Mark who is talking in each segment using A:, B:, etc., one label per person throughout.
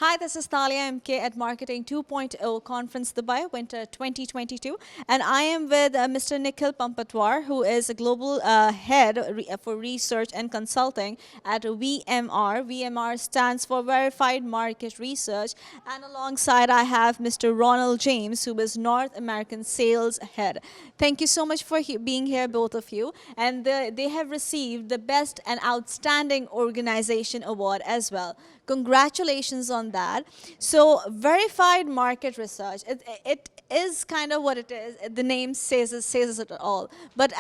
A: Hi, this is Thalia MK at Marketing 2.0 Conference Dubai Winter 2022, and I am with Mr. Nikhil Pampatwar, who is a global head for research and consulting at VMR. VMR stands for Verified Market Research, and alongside I have Mr. Ronald James, who is North American Sales Head. Thank you so much for being here, both of you, and they have received the Best and Outstanding Organization Award as well. Congratulations on that. So verified market research, it is kind of what it is. The name says it all. But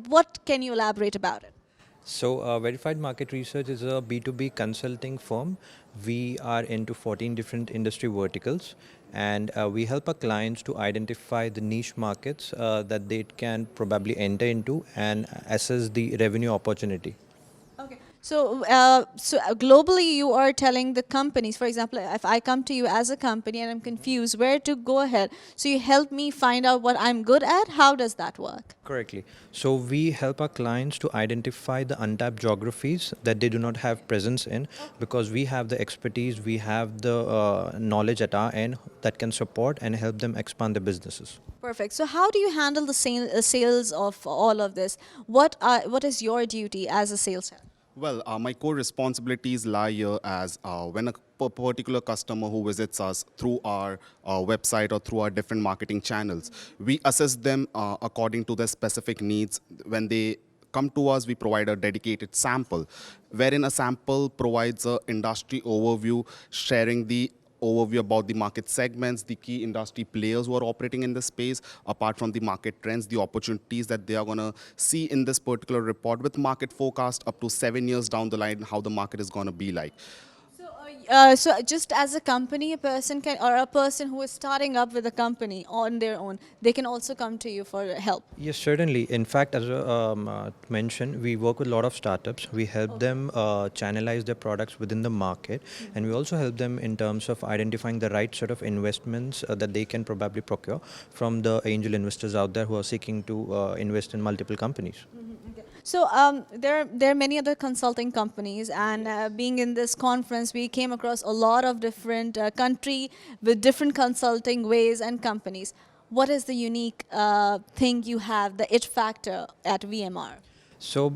A: what can you elaborate about it?
B: So, Verified Market Research is a B2B consulting firm. We are into 14 different industry verticals, and we help our clients to identify the niche markets that they can probably enter into and assess the revenue opportunity.
A: Okay. So globally, you are telling the companies, for example, if I come to you as a company and I'm confused where to go ahead, so you help me find out what I'm good at. How does that work?
B: Correctly. So we help our clients to identify the untapped geographies that they do not have presence in, because we have the expertise, we have the knowledge at our end that can support and help them expand their businesses.
A: Perfect. So how do you handle the sales of all of this? What is your duty as a sales head?
C: Well, my core responsibilities lie here as when a particular customer who visits us through our website or through our different marketing channels, we assess them according to their specific needs. When they come to us, we provide a dedicated sample, wherein a sample provides an industry overview, sharing the overview about the market segments, the key industry players who are operating in the space, apart from the market trends, the opportunities that they are going to see in this particular report, with market forecast up to 7 years down the line, how the market is going to be like.
A: So just as a company, a person can, or a person who is starting up with a company on their own, they can also come to you for help.
B: Yes, certainly. In fact, as mentioned, we work with a lot of startups. We help them channelize their products within the market, and we also help them in terms of identifying the right sort of investments that they can probably procure from the angel investors out there who are seeking to invest in multiple companies.
A: So there are many other consulting companies, and being in this conference, we came across a lot of different country with different consulting ways and companies. What is the unique thing you have, the it factor at VMR?
B: So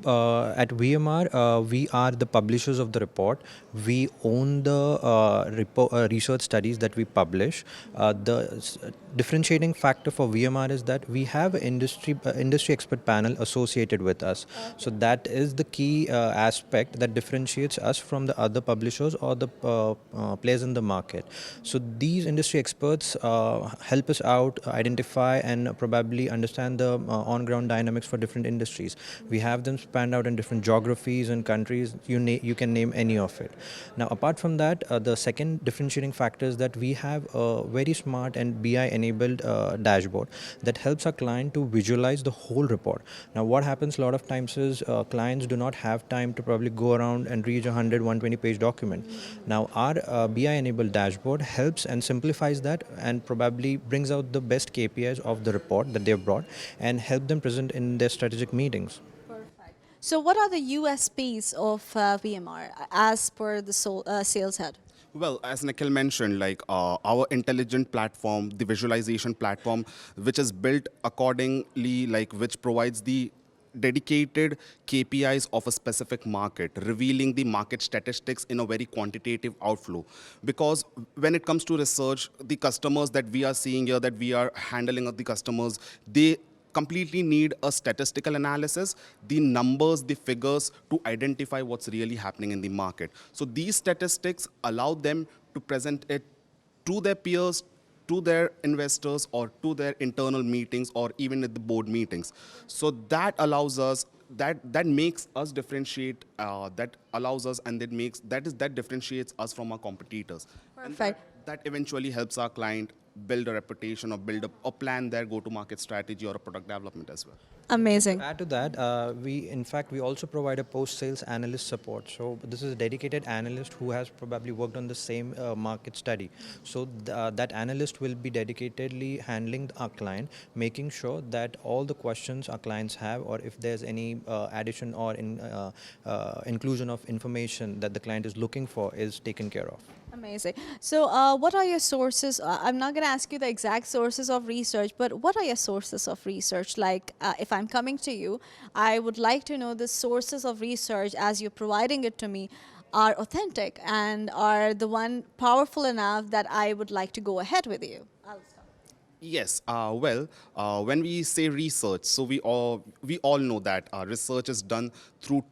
B: at VMR, we are the publishers of the report. We own the research studies that we publish. The differentiating factor for VMR is that we have an industry expert panel associated with us. So that is the key aspect that differentiates us from the other publishers or the players in the market. So these industry experts help us out identify and probably understand the on-ground dynamics for different industries. We have them spanned out in different geographies and countries. You can name any of it. Now, apart from that, the second differentiating factor is that we have a very smart and BI-enabled dashboard that helps our client to visualize the whole report. Now, what happens a lot of times is clients do not have time to probably go around and read a 120-page document. Now, our BI-enabled dashboard helps and simplifies that and probably brings out the best KPIs of the report that they've brought and help them present in their strategic meetings.
A: So what are the USPs of VMR as per the sales head?
C: Well, as Nikhil mentioned, like our intelligent platform, the visualization platform, which is built accordingly, like which provides the dedicated KPIs of a specific market, revealing the market statistics in a very quantitative outflow. Because when it comes to research, the customers that we are seeing here, that we are handling of the customers, they completely need a statistical analysis, the numbers, the figures to identify what's really happening in the market. So these statistics allow them to present it to their peers, to their investors, or to their internal meetings, or even at the board meetings. So that allows us, that makes us differentiate, that allows us, and that differentiates us from our competitors.
A: Perfect.
C: And that eventually helps our client build a reputation, or build up or plan their go-to-market strategy or a product development as well.
A: Amazing.
B: To add to that, we also provide a post-sales analyst support. So this is a dedicated analyst who has probably worked on the same market study. So that analyst will be dedicatedly handling our client, making sure that all the questions our clients have, or if there's any addition or inclusion of information that the client is looking for, is taken care of.
A: Amazing. So, what are your sources? I'm not going to ask you the exact sources of research, but what are your sources of research? Like, if I'm coming to you, I would like to know the sources of research as you're providing it to me are authentic and are the one powerful enough that I would like to go ahead with you. I'll start.
C: Yes. When we say research, so we all know that research is done through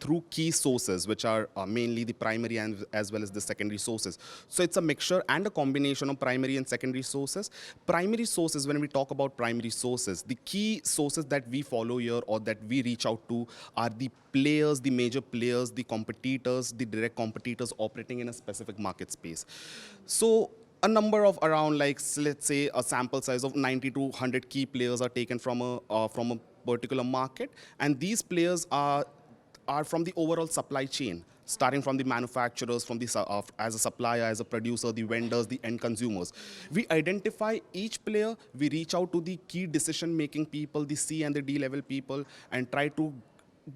C: through key sources, which are mainly the primary and as well as the secondary sources. So it's a mixture and a combination of primary and secondary sources. Primary sources, when we talk about primary sources, the key sources that we follow here or that we reach out to are the players, the major players, the competitors, the direct competitors operating in a specific market space. So a number of around let's say a sample size of 90 to 100 key players are taken from a particular market, and these players are from the overall supply chain, starting from the manufacturers, from the as a supplier, as a producer, the vendors, the end consumers. We identify each player, we reach out to the key decision making people, the C and the D level people, and try to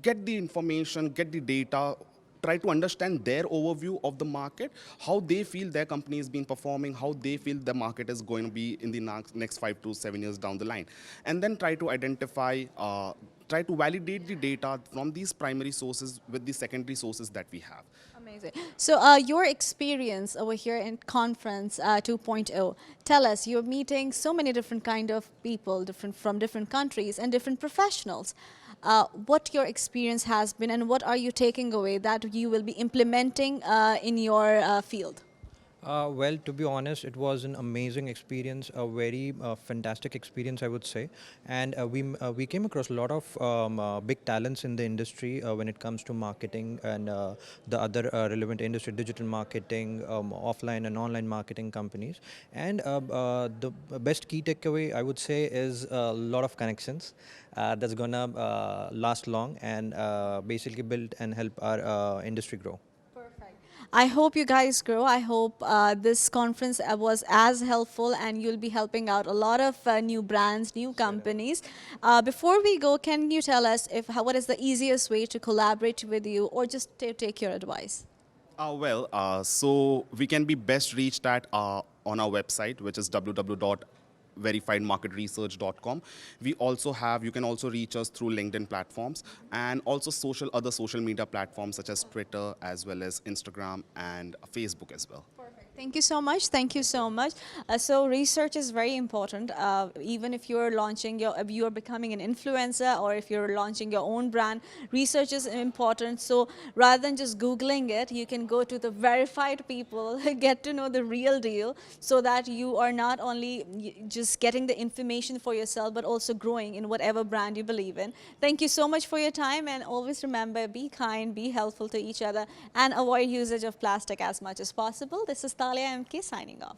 C: get the information, get the data, try to understand their overview of the market, how they feel their company is been performing, how they feel the market is going to be in the next 5 to 7 years down the line, and then try to identify, try to validate the data from these primary sources with the secondary sources that we have.
A: Amazing. So, your experience over here in Conference 2.0, tell us, you're meeting so many different kind of people, different from different countries and different professionals. What your experience has been, and what are you taking away that you will be implementing in your field?
B: Well, to be honest, it was an amazing experience, a very fantastic experience, I would say. And we came across a lot of big talents in the industry when it comes to marketing and the other relevant industry, digital marketing, offline and online marketing companies. And the best key takeaway, I would say, is a lot of connections that's gonna last long and basically build and help our industry grow.
A: I hope you guys grow. I hope this conference was as helpful and you'll be helping out a lot of new brands, new companies. Before we go, can you tell us what is the easiest way to collaborate with you or just to take your advice?
C: So we can be best reached at on our website, which is www.verifiedmarketresearch.com. We also have, you can also reach us through LinkedIn platforms and also other social media platforms such as Twitter as well as Instagram and Facebook as well.
A: Thank you so much. Thank you so much. So research is very important. Even if you're launching if you're becoming an influencer or if you're launching your own brand, research is important. So rather than just Googling it, you can go to the verified people, get to know the real deal so that you are not only just getting the information for yourself, but also growing in whatever brand you believe in. Thank you so much for your time, and always remember, be kind, be helpful to each other, and avoid usage of plastic as much as possible. This is Talia MK signing off.